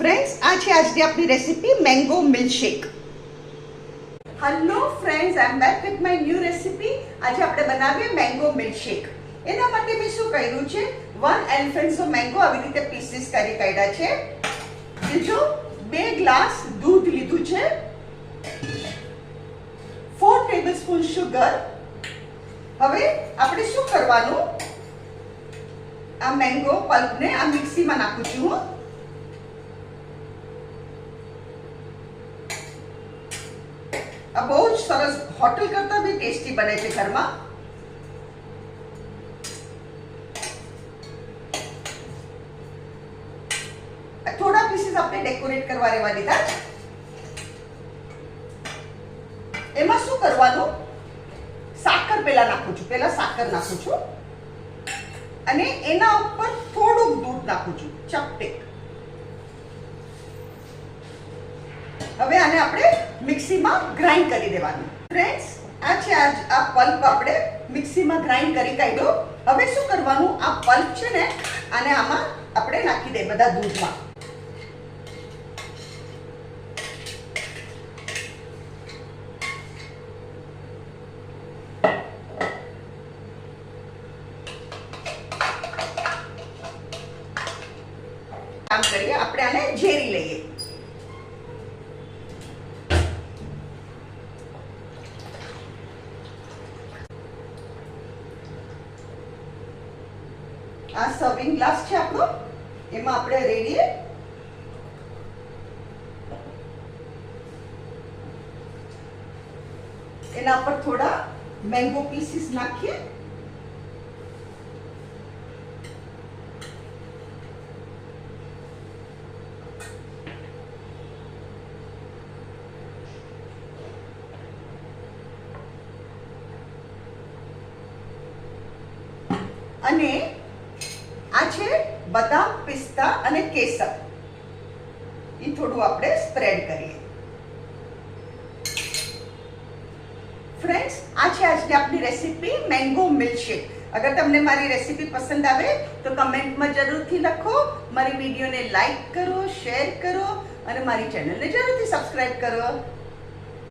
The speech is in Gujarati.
ફ્રેન્ડ્સ, આ છે આજની આપણી recipe mango milkshake. Hello friends, I am back with my new recipe. આજે આપણે બનાવીએ મેંગો મિલ્કશેક. એના માટે મેં શું કર્યું છે, 1 એલિફન્ટનો મેંગો આવી રીતે પીસીસ કરી કાઢ્યા છે. બીજો 2 ગ્લાસ દૂધ લીધું છે, 4 ટેબલસ્પૂન સુગર. હવે આપણે શું કરવાનું, આ મેંગો પલ્પને આ મિક્સીમાં નાખું છું હું. આ બહુ જ સરસ, હોટલ કરતા બી ટેસ્ટી બને છે ઘરમાં. થોડા પીસીસ આપણે ડેકોરેટ કરવા રહેવા દીધા. એમાં શું કરવાનું, સાકર પહેલા નાખું છું, સાકર નાખું છું અને એના ઉપર થોડુંક દૂધ નાખું છું, ચપટેક. હવે આને આપણે મિક્સીમાં ગ્રાઇન્ડ કરી દેવાનું. ફ્રેન્ડ્સ, આ છે આ પલ્પ આપણે મિક્સીમાં ગ્રાઇન્ડ કરી કાઢ્યો. હવે શું કરવાનું, આ પલ્પ છે ને આને આમાં આપણે નાખી દે બધા દૂધમાં. કામ કરીએ, આપણે આને ઝેરી લઈએ. આ સર્વિંગ ગ્લાસ છે આપણો, એમાં આપણે રેડીએ. એના પર થોડા મેંગો પીસીસ નાખીએ. અને આ છે બદામ, પિસ્તા અને કેસર. એ થોડું આપણે સ્પ્રેડ કરીએ. ફ્રેન્ડ્સ, આ છે આજની આપણી રેસીપી મેંગો મિલ્કશેક. અગર તમને મારી રેસીપી પસંદ આવે તો કમેન્ટમાં જરૂરથી લખો. મારી વિડીયોને લાઈક કરો, શેર કરો અને મારી ચેનલને જરૂરથી સબસ્ક્રાઇબ કરો.